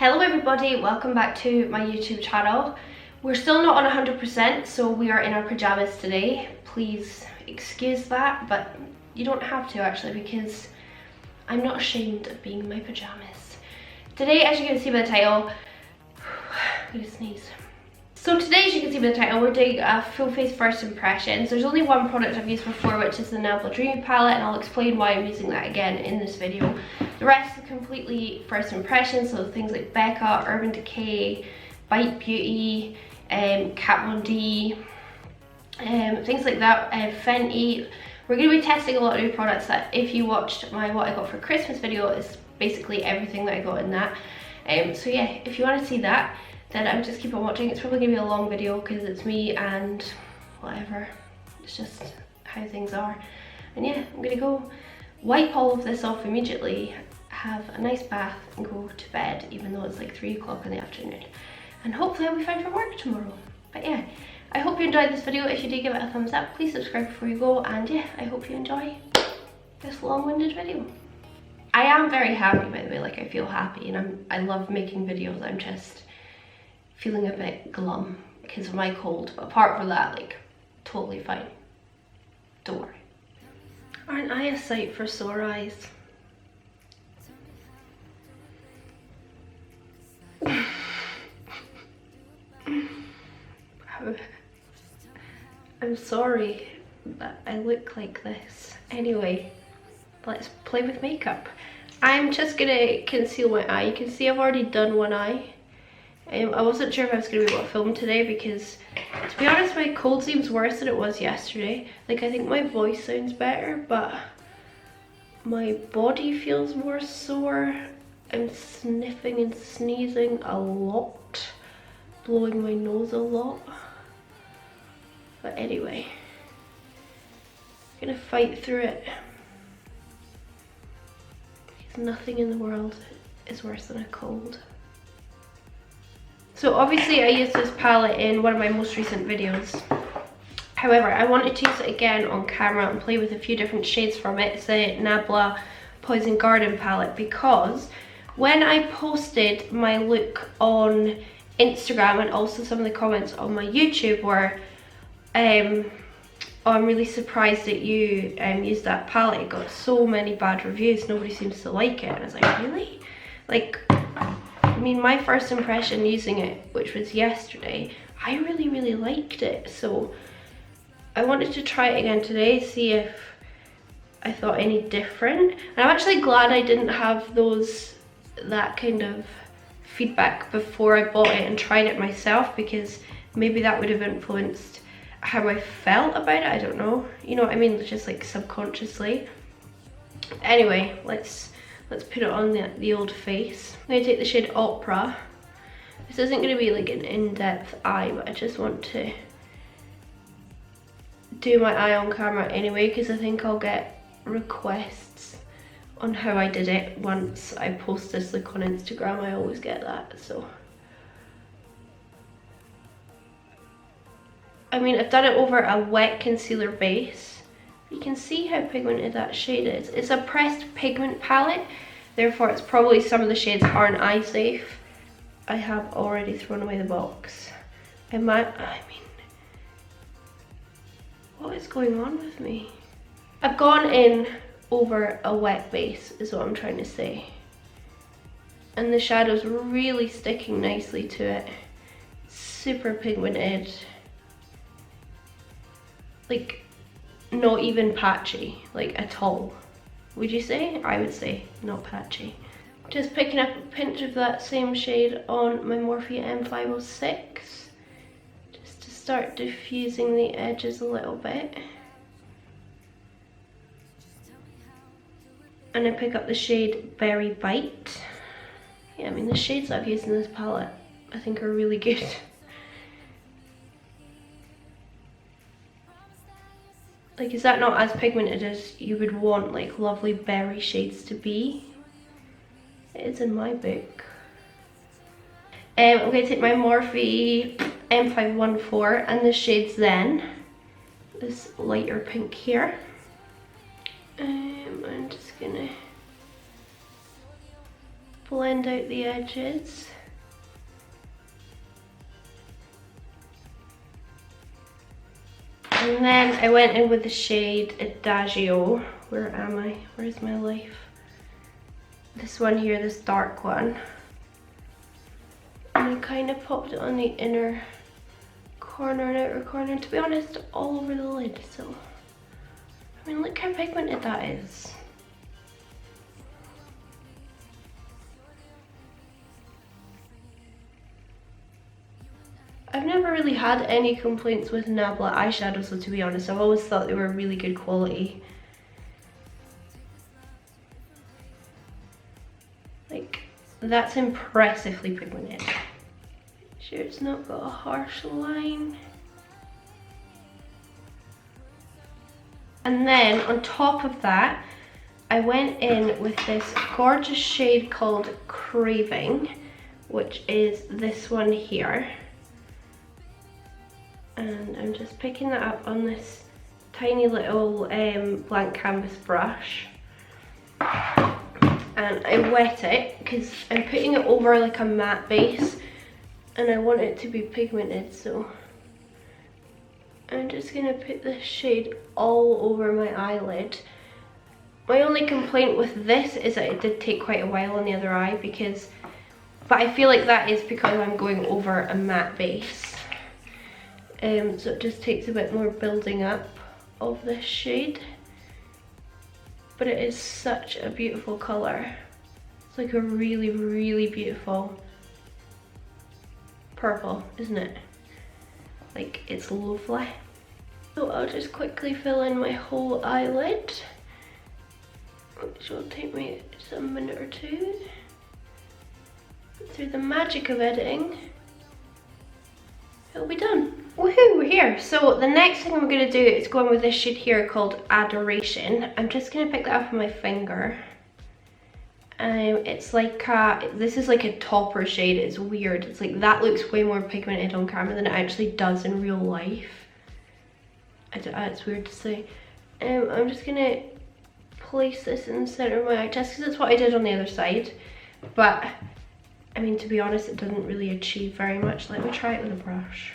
Hello everybody, welcome back to my YouTube channel. We're still not on 100%, so we are in our pajamas today. Please excuse that, but you don't have to actually, because I'm not ashamed of being in my pajamas. Today, as you can see by the title, I'm gonna sneeze. So today, as you can see by the title, we're doing a full face first impressions. There's only one product I've used before, which is the Nabla Dreamy palette, and I'll explain why I'm using that again in this video. The rest is completely first impressions, so things like Becca, Urban Decay, Bite Beauty, Kat Von D, things like that, Fenty. We're going to be testing a lot of new products that, if you watched my what I got for Christmas video, is basically everything that I got in that. So yeah, if you want to see that, then just keep on watching. It's probably going to be a long video because it's me and whatever. It's just how things are. And yeah, I'm going to go wipe all of this off immediately, have a nice bath and go to bed, even though it's like 3 o'clock in the afternoon. And hopefully I'll be fine for work tomorrow. But yeah, I hope you enjoyed this video. If you did, give it a thumbs up. Please subscribe before you go. And yeah, I hope you enjoy this long-winded video. I am very happy, by the way. Like, I feel happy, and I love making videos. I'm just feeling a bit glum because of my cold, but apart from that, like, totally fine. Don't worry. Aren't I a sight for sore eyes? I'm sorry that I look like this. Anyway, let's play with makeup. I'm just gonna conceal my eye. You can see I've already done one eye. I wasn't sure if I was going to be able to film today because, to be honest, my cold seems worse than it was yesterday. Like, I think my voice sounds better, but my body feels more sore. I'm sniffing and sneezing a lot, blowing my nose a lot. But anyway, I'm gonna fight through it because nothing in the world is worse than a cold. So obviously I used this palette in one of my most recent videos. However, I wanted to use it again on camera and play with a few different shades from it. It's the Nabla Poison Garden palette, because when I posted my look on Instagram, and also some of the comments on my YouTube were, oh, I'm really surprised that you used that palette. It got so many bad reviews, nobody seems to like it. And I was like, really? Like, I mean, my first impression using it, which was yesterday, I really liked it. So I wanted to try it again today, see if I thought any different. And I'm actually glad I didn't have that kind of feedback before I bought it and tried it myself, because maybe that would have influenced how I felt about it. I don't know. You know what I mean? Just like subconsciously. Anyway, let's put it on the old face. I'm going to take the shade Opera. This isn't going to be like an in-depth eye, but I just want to do my eye on camera anyway, because I think I'll get requests on how I did it once I post this like on Instagram. I always get that. So I mean, I've done it over a wet concealer base. You can see how pigmented that shade is. It's a pressed pigment palette, therefore it's probably some of the shades aren't eye safe. I have already thrown away the box. I mean, what is going on with me? I've gone in over a wet base, is what I'm trying to say. And the shadow's really sticking nicely to it. Super pigmented. Like, not even patchy, like, at all. Would you say? I would say not patchy. Just picking up a pinch of that same shade on my Morphe M506, just to start diffusing the edges a little bit. And I pick up the shade Berry Bite. Yeah, I mean, the shades I've used in this palette I think are really good. Like, is that not as pigmented as you would want like lovely berry shades to be? It is in my book. I'm going to take my Morphe M514 and the shades Zen, this lighter pink here. I'm just gonna blend out the edges. And then I went in with the shade Adagio. Where am I? Where's my life? This one here, this dark one. And I kind of popped it on the inner corner and outer corner. To be honest, all over the lid. So, I mean, look how pigmented that is. I've never really had any complaints with Nabla eyeshadows, so to be honest, I've always thought they were really good quality. Like, that's impressively pigmented. Sure it's not got a harsh line. And then on top of that, I went in with this gorgeous shade called Craving, which is this one here. And I'm just picking that up on this tiny little blank canvas brush. And I wet it because I'm putting it over like a matte base and I want it to be pigmented, so I'm just gonna put this shade all over my eyelid. My only complaint with this is that it did take quite a while on the other eye but I feel like that is because I'm going over a matte base. So it just takes a bit more building up of this shade. But it is such a beautiful colour. It's like a really, really beautiful purple, isn't it? Like, it's lovely. So I'll just quickly fill in my whole eyelid, which will take me just a minute or two. Through the magic of editing, it'll be done. Woohoo, we're here. So the next thing I'm gonna do is go in with this shade here called Adoration. I'm just gonna pick that up with my finger. It's like this is like a topper shade. It's weird. It's like that looks way more pigmented on camera than it actually does in real life. It's weird to say. I'm just gonna place this in the center of my eye just because that's what I did on the other side. But I mean, to be honest, it doesn't really achieve very much. Let me try it with a brush.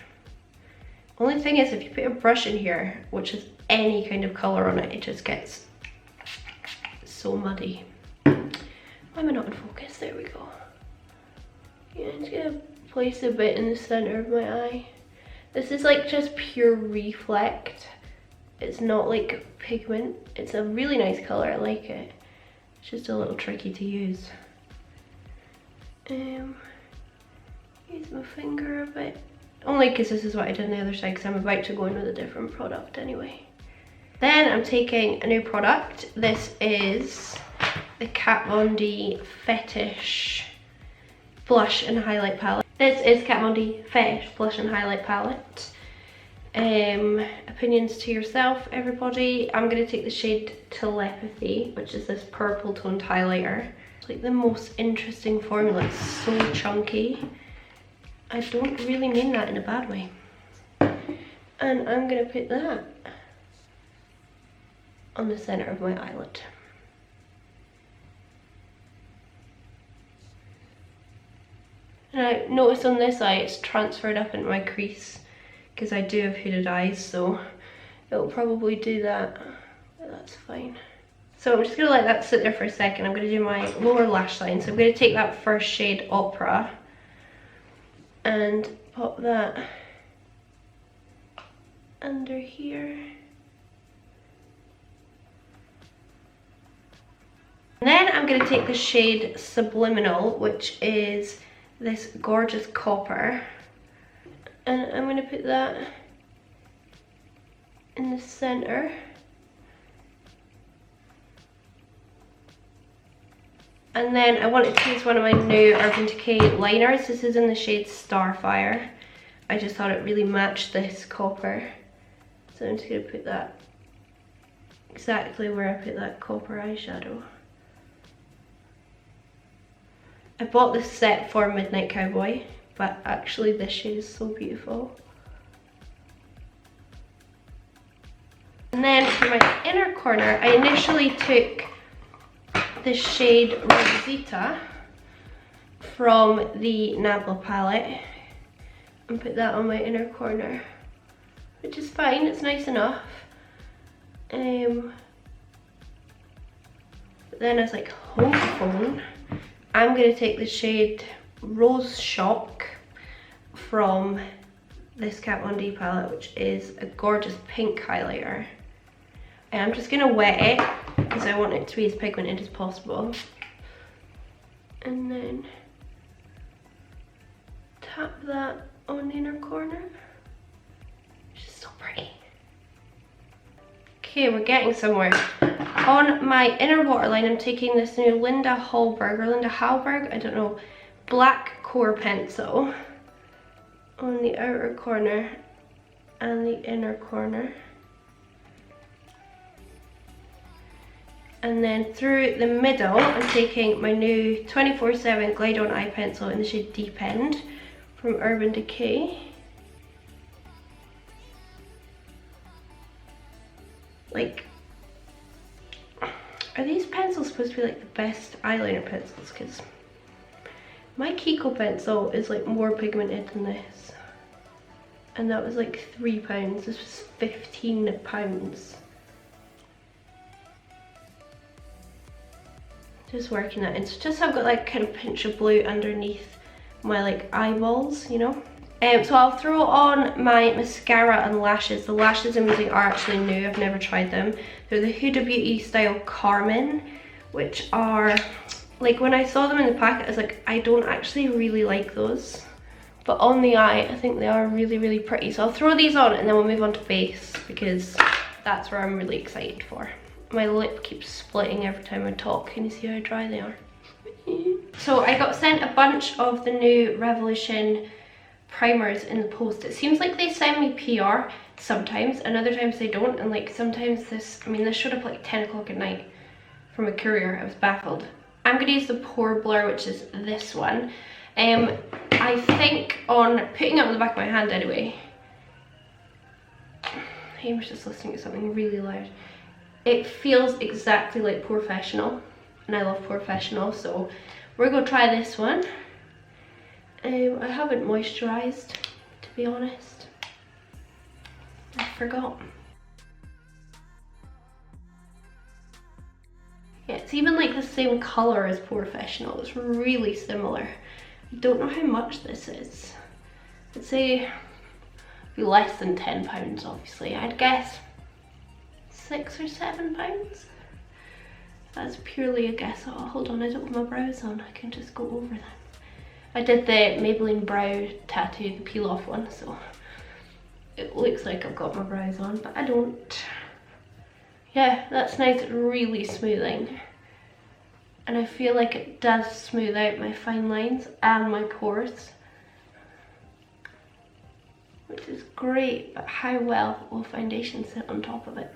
Only thing is, if you put a brush in here, which has any kind of colour on it, it just gets so muddy. Why am I not in focus? There we go. Yeah, I'm just gonna place a bit in the centre of my eye. This is like just pure reflect. It's not like pigment. It's a really nice colour, I like it. It's just a little tricky to use. Use my finger a bit. Only because this is what I did on the other side, because I'm about to go in with a different product anyway. Then I'm taking a new product. This is the Kat Von D Fetish Blush and Highlight Palette. This is Kat Von D Fetish Blush and Highlight Palette. Opinions to yourself, everybody. I'm going to take the shade Telepathy, which is this purple toned highlighter. It's like the most interesting formula. It's so chunky. I don't really mean that in a bad way. And I'm gonna put that on the center of my eyelid. And I noticed on this eye it's transferred up into my crease because I do have hooded eyes, so it'll probably do that, but that's fine. So I'm just gonna let that sit there for a second. I'm gonna do my lower lash line. So I'm gonna take that first shade, Opera, and pop that under here. And then I'm going to take the shade Subliminal, which is this gorgeous copper, and I'm going to put that in the center. And then I wanted to use one of my new Urban Decay liners. This is in the shade Starfire. I just thought it really matched this copper. So I'm just going to put that exactly where I put that copper eyeshadow. I bought this set for Midnight Cowboy, but actually this shade is so beautiful. And then for my inner corner, I initially took the shade Rosita, from the Nabla palette and put that on my inner corner, which is fine, it's nice enough. Then as like home phone, I'm going to take the shade Rose Shock from this Kat Von D palette, which is a gorgeous pink highlighter. And I'm just going to wet it because I want it to be as pigmented as possible. And then tap that on the inner corner. She's so pretty. Okay, we're getting somewhere. On my inner waterline, I'm taking this new Linda Hallberg, I don't know, black core pencil on the outer corner and the inner corner. And then through the middle, I'm taking my new 24/7 Glide On Eye Pencil in the shade Deep End from Urban Decay. Like, are these pencils supposed to be like the best eyeliner pencils? Because my Kiko pencil is like more pigmented than this. And that was like £3. This was £15. Just working that in. So just so I've got like kind of pinch of blue underneath my like eyeballs, you know. So I'll throw on my mascara and lashes. The lashes I'm using are actually new, I've never tried them. They're the Huda Beauty style Carmen, which are, like when I saw them in the packet I was like, I don't actually really like those. But on the eye, I think they are really, really pretty. So I'll throw these on and then we'll move on to base because that's where I'm really excited for. My lip keeps splitting every time I talk. Can you see how dry they are? So I got sent a bunch of the new Revolution primers in the post. It seems like they send me PR sometimes and other times they don't, and like sometimes this showed up like 10 o'clock at night from a courier. I was baffled. I'm gonna use the Pore Blur, which is this one. I think on putting it on the back of my hand anyway. I was just listening to something really loud. It feels exactly like Professional and I love Professional, so we're gonna try this one. I haven't moisturised, to be honest. I forgot. Yeah, it's even like the same colour as Professional. It's really similar. I don't know how much this is. I'd say it'd be less than £10, obviously. I'd guess £6 or £7. That's purely a guess. Oh, hold on, I don't have my brows on. I can just go over them. I did the Maybelline brow tattoo, the peel off one, so it looks like I've got my brows on, but I don't. Yeah, that's nice, really smoothing. And I feel like it does smooth out my fine lines and my pores, which is great, but how well will foundation sit on top of it?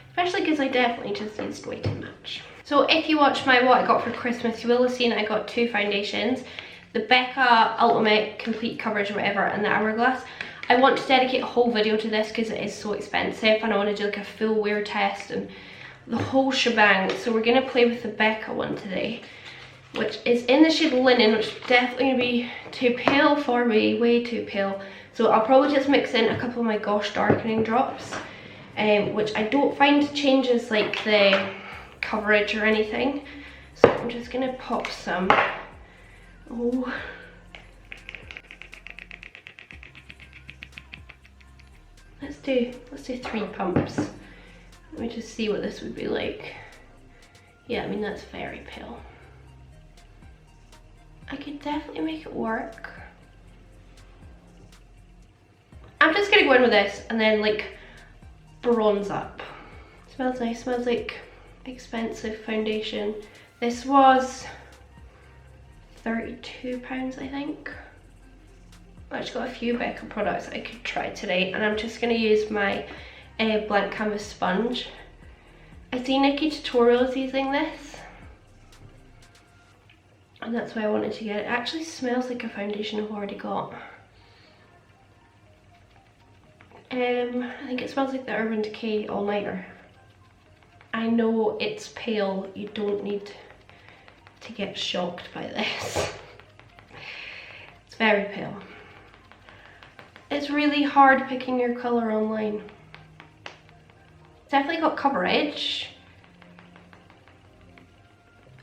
Especially because I definitely just used way too much. So if you watched my what I got for Christmas, you will have seen I got two foundations. The Becca Ultimate Complete Coverage or whatever and the Hourglass. I want to dedicate a whole video to this because it is so expensive and I want to do like a full wear test and the whole shebang. So we're going to play with the Becca one today, which is in the shade Linen, which is definitely going to be too pale for me, way too pale. So I'll probably just mix in a couple of my Gosh darkening drops, which I don't find changes like the coverage or anything. So I'm just going to pop some. Oh. Let's do 3 pumps. Let me just see what this would be like. Yeah, I mean that's very pale. I could definitely make it work. I'm just gonna go in with this and then like bronze up. Smells nice, smells like expensive foundation. This was £32, I think. I've actually got a few Becca products I could try today, and I'm just going to use my blank canvas sponge. I see Nikki Tutorials using this, and that's why I wanted to get it. It actually smells like a foundation I've already got. I think it smells like the Urban Decay All Nighter. I know it's pale, you don't need to get shocked by this. very pale. It's really hard picking your colour online. It's definitely got coverage.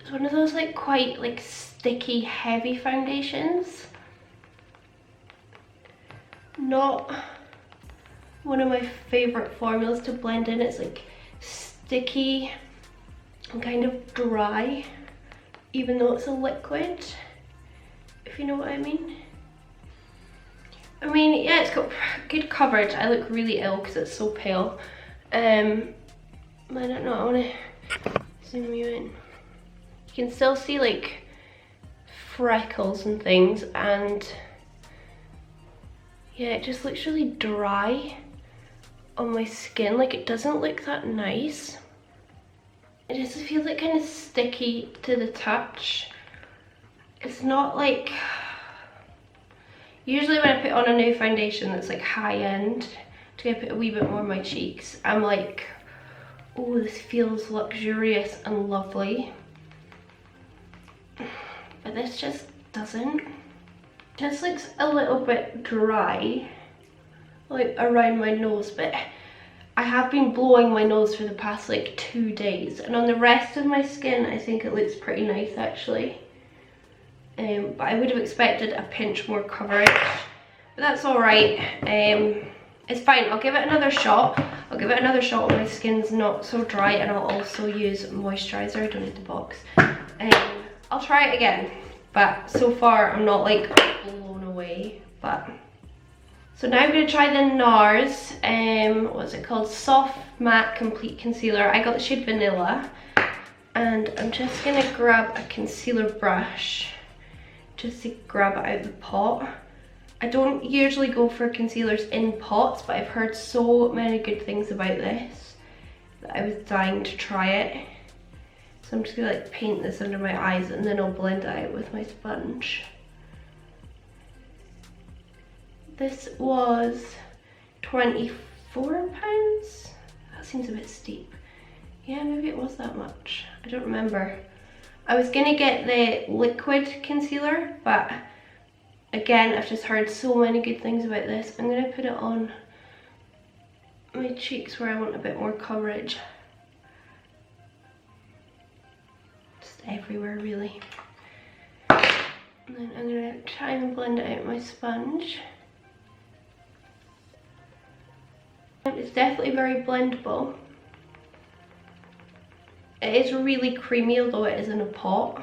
It's one of those like quite like sticky, heavy foundations. Not one of my favourite formulas to blend in. It's like sticky and kind of dry, even though it's a liquid, if you know what I mean. I mean, yeah, it's got good coverage. I look really ill because it's so pale. I don't know, I want to zoom you in. You can still see like freckles and things, and yeah, it just looks really dry on my skin. Like, it doesn't look that nice. It just feels like kind of sticky to the touch. It's not like, usually when I put on a new foundation that's like high end, to put a wee bit more on my cheeks, I'm like, oh, this feels luxurious and lovely. But this just doesn't. Just looks a little bit dry, like around my nose, but I have been blowing my nose for the past like 2 days, and on the rest of my skin I think it looks pretty nice actually. But I would have expected a pinch more coverage, but that's alright. It's fine, I'll give it another shot. I'll give it another shot when my skin's not so dry, and I'll also use moisturiser. I don't need the box. I'll try it again, but so far I'm not like blown away. But so now I'm going to try the NARS, what's it called, Soft Matte Complete Concealer. I got the shade Vanilla, and I'm just going to grab a concealer brush just to grab it out of the pot. I don't usually go for concealers in pots, but I've heard so many good things about this that I was dying to try it. So I'm just gonna like paint this under my eyes, and then I'll blend it out with my sponge. This was £24. That seems a bit steep. Yeah, maybe it was that much. I don't remember. I was gonna get the liquid concealer, but again, I've just heard so many good things about this. I'm gonna put it on my cheeks where I want a bit more coverage. Just everywhere, really. And then I'm gonna try and blend it out with my sponge. It's definitely very blendable. It is really creamy, although it is in a pot.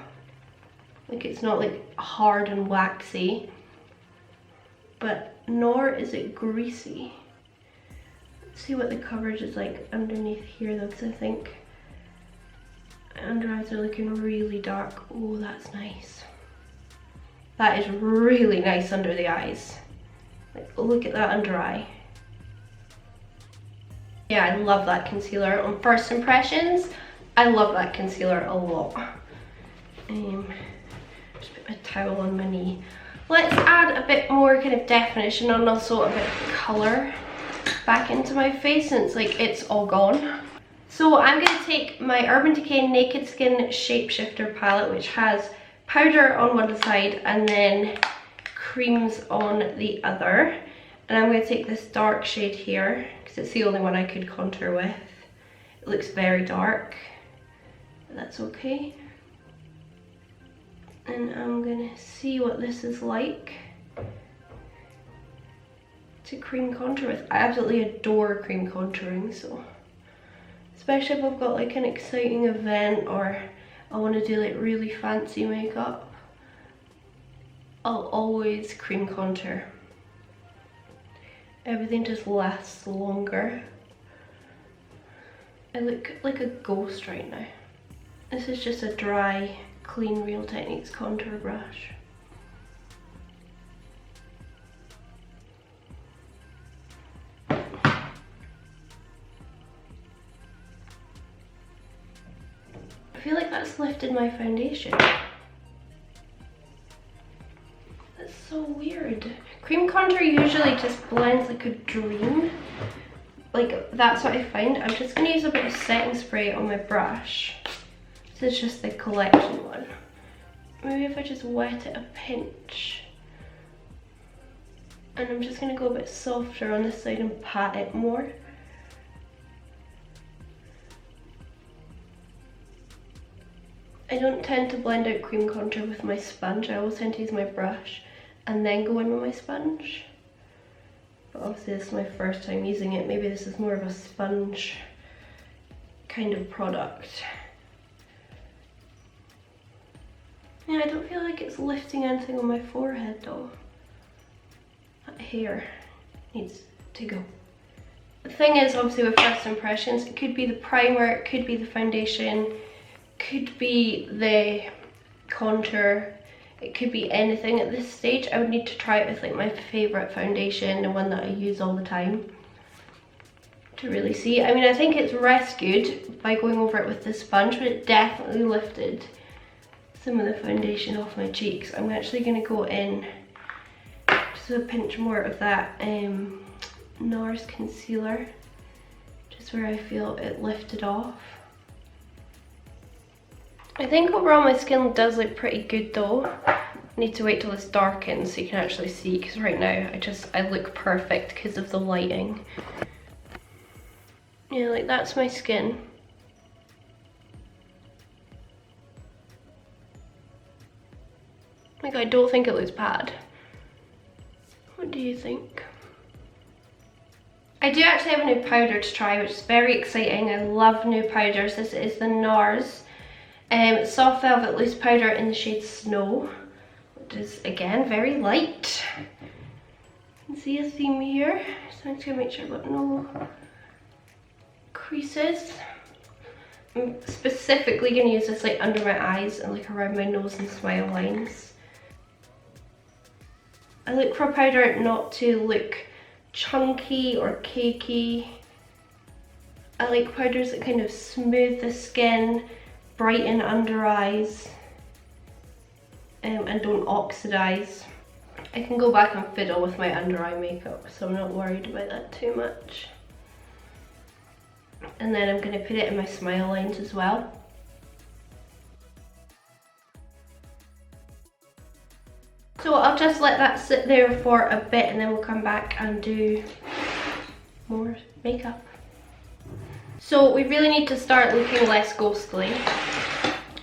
Like, it's not like hard and waxy, but nor is it greasy. Let's see what the coverage is like underneath here though, because I think under eyes are looking really dark. Oh, that's nice. That is really nice under the eyes. Like, look at that under eye. Yeah, I love that concealer. On first impressions, I love that concealer a lot. Just put my towel on my knee. Let's add a bit more kind of definition and also a bit of colour back into my face, since like it's all gone. So I'm going to take my Urban Decay Naked Skin Shapeshifter palette, which has powder on one side and then creams on the other. And I'm going to take this dark shade here, because it's the only one I could contour with. It looks very dark, but that's okay. And I'm gonna see what this is like to cream contour with. I absolutely adore cream contouring, so especially if I've got like an exciting event or I want to do like really fancy makeup, I'll always cream contour. Everything just lasts longer. I look like a ghost right now. This is just a dry, clean Real Techniques contour brush. I feel like that's lifted my foundation. That's so weird. Cream contour usually just blends like a dream. Like, that's what I find. I'm just gonna use a bit of setting spray on my brush. This is just the collection one. Maybe if I just wet it a pinch And I'm just going to go a bit softer on this side and pat it more. I don't tend to blend out cream contour with my sponge. I always tend to use my brush and then go in with my sponge. But obviously this is my first time using it. Maybe this is more of a sponge kind of product. Yeah, I don't feel like it's lifting anything on my forehead though. That hair needs to go. The thing is, obviously with first impressions, it could be the primer, it could be the foundation, could be the contour, it could be anything at this stage. I would need to try it with like my favourite foundation, the one that I use all the time, to really see. I mean, I think it's rescued by going over it with the sponge, but it definitely lifted some of the foundation off my cheeks. I'm actually going to go in just a pinch more of that NARS concealer, just where I feel it lifted off. I think overall my skin does look pretty good though. I need to wait till it's darkened so you can actually see, because right now I look perfect because of the lighting. Yeah, like that's my skin. Like, I don't think it looks bad. What do you think? I do actually have a new powder to try, which is very exciting. I love new powders. This is the NARS Soft Velvet Loose Powder in the shade Snow, which is again very light. You can see a theme here, so I'm just gonna make sure I've got no creases. I'm specifically gonna use this like under my eyes and like around my nose and smile lines. I look for a powder not to look chunky or cakey. I like powders that kind of smooth the skin, brighten under eyes, and don't oxidize. I can go back and fiddle with my under eye makeup, so I'm not worried about that too much. And then I'm going to put it in my smile lines as well. So I'll just let that sit there for a bit and then we'll come back and do more makeup. So we really need to start looking less ghostly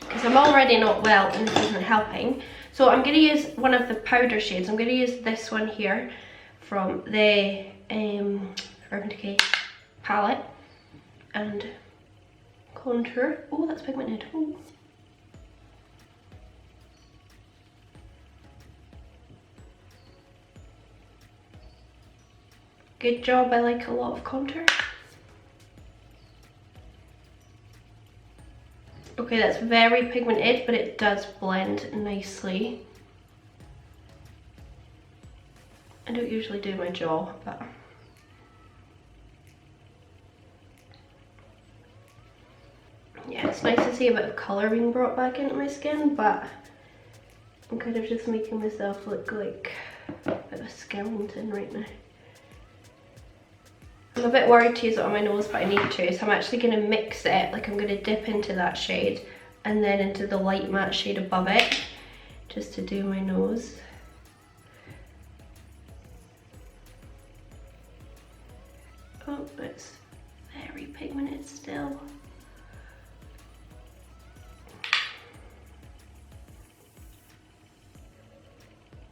because I'm already not well and this isn't helping. So I'm going to use one of the powder shades. I'm going to use this one here from the Urban Decay palette and contour. Oh, that's pigmented. Ooh. Good job, I like a lot of contour. Okay, that's very pigmented, but it does blend nicely. I don't usually do my jaw, but yeah, it's nice to see a bit of colour being brought back into my skin, but I'm kind of just making myself look like a bit of a skeleton right now. I'm a bit worried to use it on my nose, but I need to, so I'm actually going to mix it. Like, I'm going to dip into that shade and then into the light matte shade above it, just to do my nose. Oh, it's very pigmented still.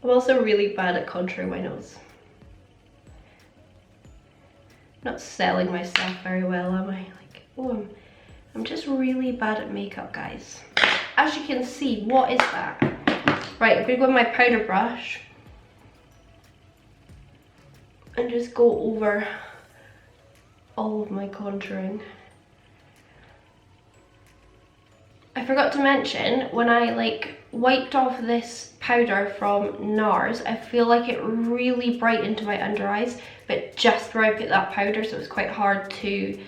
I'm also really bad at contouring my nose. Not selling myself very well, am I? Like, oh, I'm just really bad at makeup, guys. As you can see, what is that? Right, I'm gonna go with my powder brush and just go over all of my contouring. I forgot to mention, when I like wiped off this powder from NARS, I feel like it really brightened my under eyes, but just where I put that powder, so it was quite hard to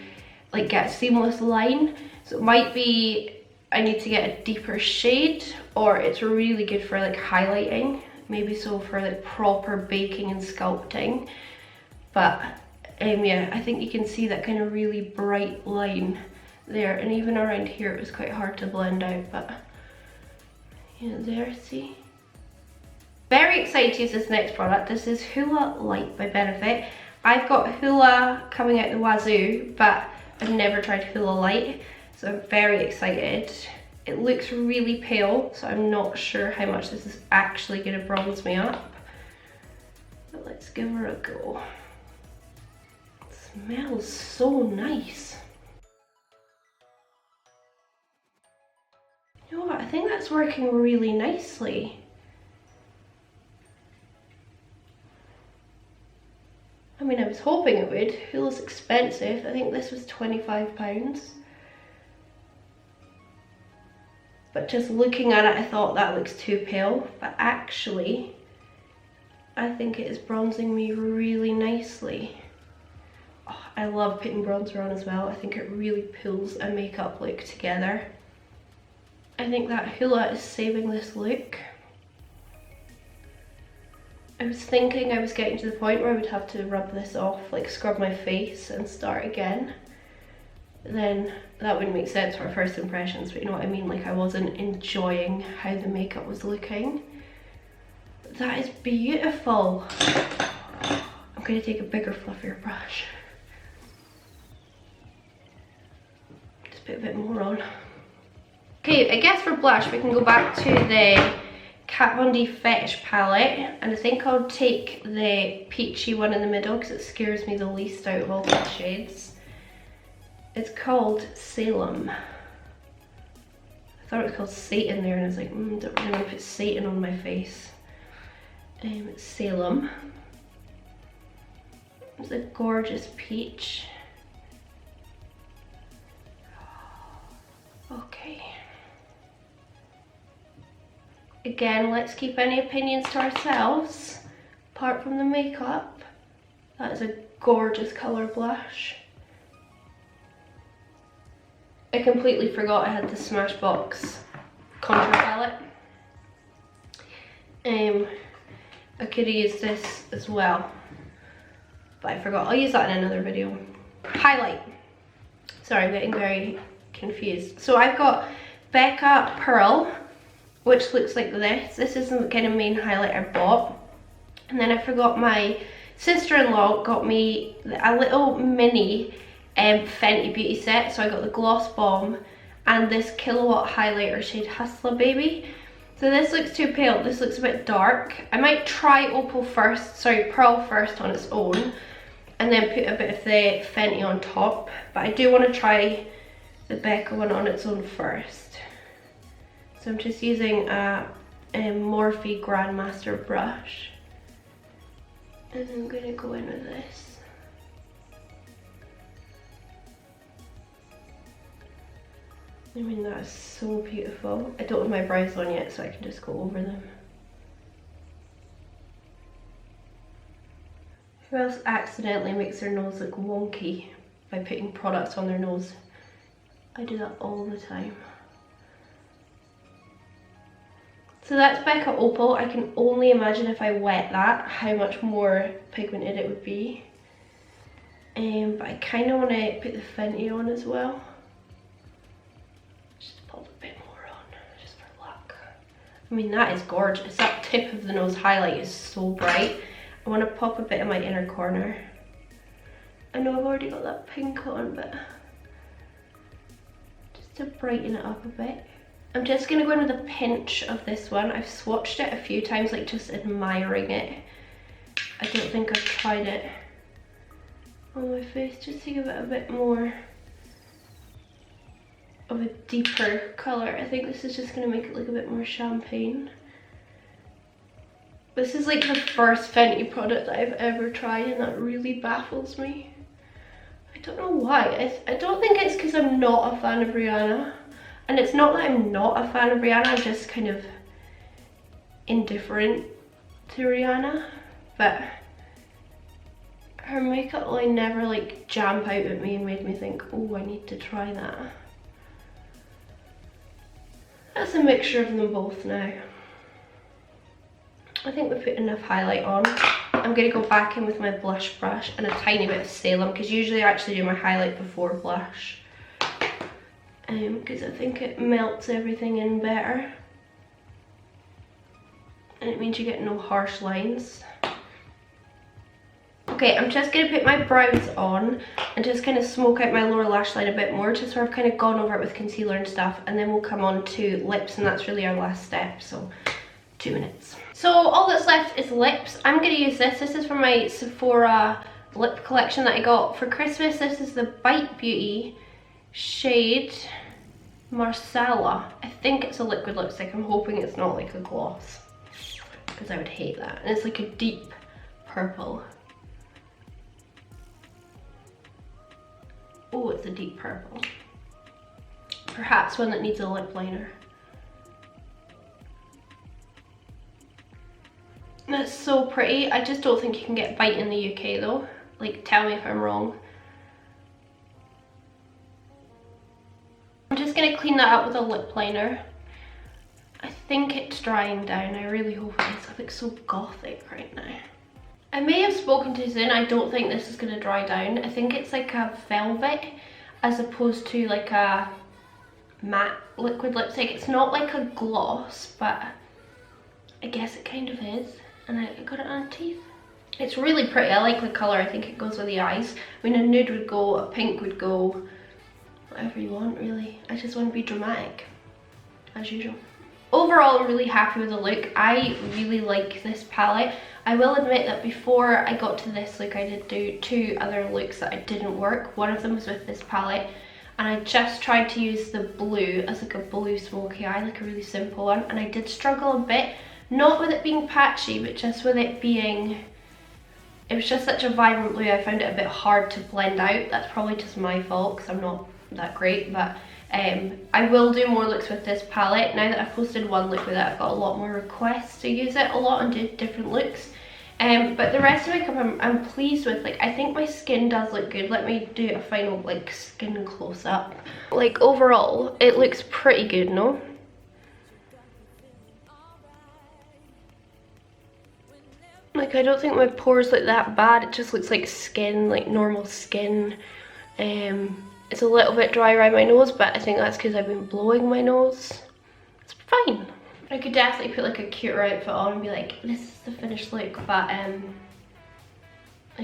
like get a seamless line. So it might be I need to get a deeper shade, or it's really good for like highlighting, maybe so for like proper baking and sculpting. But yeah, I think you can see that kind of really bright line there, and even around here it was quite hard to blend out, but yeah, there, see? very excited to use this next product. This is Hula Light by Benefit. I've got Hula coming out the wazoo, but I've never tried Hula Light, so I'm very excited. It looks really pale, so I'm not sure how much this is actually going to bronze me up. But let's give her a go. It smells so nice. You know what, I think that's working really nicely. I mean, I was hoping it would. Hula's expensive. I think this was £25. But just looking at it, I thought that looks too pale. But actually, I think it is bronzing me really nicely. Oh, I love putting bronzer on as well. I think it really pulls a makeup look together. I think that Hula is saving this look. I was thinking I was getting to the point where I would have to rub this off, like scrub my face and start again. Then that wouldn't make sense for first impressions, but you know what I mean, like I wasn't enjoying how the makeup was looking. But that is beautiful. I'm going to take a bigger, fluffier brush. Just put a bit more on. Okay, I guess for blush we can go back to the Kat Von D Fetish palette, and I think I'll take the peachy one in the middle because it scares me the least out of all the shades. It's called Salem. I thought it was called Satan there, and I was like, don't really want to put Satan on my face. It's Salem. It's a gorgeous peach. Okay. Again, let's keep any opinions to ourselves, apart from the makeup. That is a gorgeous colour blush. I completely forgot I had the Smashbox contour palette. I could have used this as well, but I forgot. I'll use that in another video. Highlight. Sorry, I'm getting very confused. So I've got Becca Pearl, which looks like this. This is the kind of main highlight I bought. And then I forgot my sister-in-law got me a little mini Fenty Beauty set. So I got the Gloss Bomb and this Kilowatt highlighter shade Hustler Baby. So this looks too pale, this looks a bit dark. I might try Pearl first on its own and then put a bit of the Fenty on top. But I do want to try the Becca one on its own first. So I'm just using a Morphe Grandmaster brush. And I'm going to go in with this. I mean, that is so beautiful. I don't have my brows on yet, so I can just go over them. Who else accidentally makes their nose look wonky by putting products on their nose? I do that all the time. So that's Becca Opal. I can only imagine if I wet that, how much more pigmented it would be. But I kind of want to put the Fenty on as well. Just pop a bit more on, just for luck. I mean, that is gorgeous. That tip of the nose highlight is so bright. I want to pop a bit in my inner corner. I know I've already got that pink on, but just to brighten it up a bit. I'm just going to go in with a pinch of this one. I've swatched it a few times, like just admiring it. I don't think I've tried it on my face, just to give it a bit more of a deeper colour. I think this is just going to make it look a bit more champagne. This is like the first Fenty product I've ever tried, and that really baffles me. I don't know why. I don't think it's because I'm not a fan of Rihanna. And it's not that I'm not a fan of Rihanna, I'm just kind of indifferent to Rihanna. But her makeup line never like jumped out at me and made me think, oh, I need to try that. That's a mixture of them both now. I think we've put enough highlight on. I'm going to go back in with my blush brush and a tiny bit of Salem, because usually I actually do my highlight before blush. Because I think it melts everything in better. and it means you get no harsh lines. Okay, I'm just going to put my brows on and just kind of smoke out my lower lash line a bit more, just so I've kind of gone over it with concealer and stuff, and then we'll come on to lips, and that's really our last step, so 2 minutes. So all that's left is lips. I'm going to use this. This is from my Sephora lip collection that I got for Christmas. This is the Bite Beauty shade Marsala. I think it's a liquid lipstick. I'm hoping it's not like a gloss, because I would hate that. And it's like a deep purple. Oh, it's a deep purple. Perhaps one that needs a lip liner. That's so pretty. I just don't think you can get Bite in the UK though. Like, tell me if I'm wrong. I'm just going to clean that up with a lip liner. I think it's drying down. I really hope it is. I look so gothic right now. I may have spoken too soon. I don't think this is going to dry down. I think it's like a velvet as opposed to like a matte liquid lipstick. It's not like a gloss, but I guess it kind of is. And I got it on teeth. It's really pretty. I like the colour. I think it goes with the eyes. I mean, a nude would go, a pink would go, whatever you want really. I just want to be dramatic, as usual. Overall, I'm really happy with the look. I really like this palette. I will admit that before I got to this look, I did do 2 other looks that didn't work. One of them was with this palette, and I just tried to use the blue as like a blue smoky eye, like a really simple one, and I did struggle a bit. Not with it being patchy, but just with it being, it was just such a vibrant blue, I found it a bit hard to blend out. That's probably just my fault, because I'm not that great, but I will do more looks with this palette. Now that I've posted one look with it, I've got a lot more requests to use it a lot and do different looks. But the rest of makeup I'm pleased with. Like, I think my skin does look good. Let me do a final like skin close up. Like, overall, it looks pretty good, no? Like, I don't think my pores look that bad. It just looks like skin, like normal skin. It's a little bit dry around my nose, but I think that's because I've been blowing my nose. It's fine. I could definitely put like a cuter outfit on and be like, this is the finished look, but I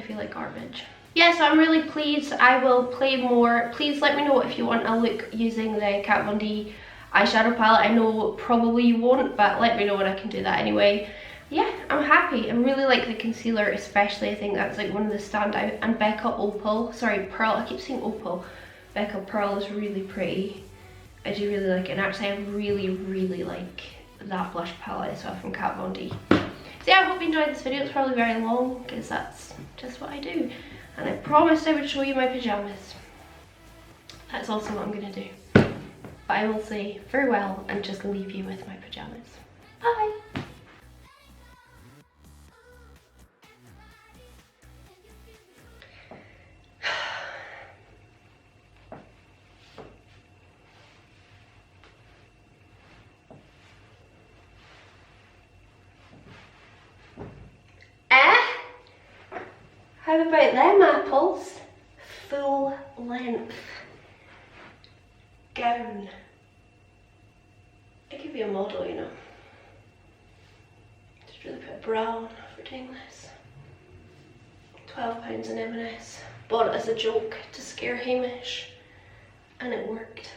feel like garbage. Yeah, so I'm really pleased. I will play more. Please let me know if you want a look using the Kat Von D eyeshadow palette. I know probably you won't, but let me know and I can do that anyway. Yeah, I'm happy. I really like the concealer especially. I think that's like one of the standout. And Becca Opal, sorry, Pearl, I keep saying Opal. Becca Pearl is really pretty. I do really like it. And actually I really like that blush palette as well from Kat Von D. So yeah, I hope you enjoyed this video. It's probably very long because that's just what I do. And I promised I would show you my pajamas. That's also what I'm going to do. But I will say farewell and just leave you with my pajamas. Bye! How about them apples? Full length gown. I could be a model, you know. Just really put a bra on for doing this. £12 in M&S. Bought it as a joke to scare Hamish, and it worked.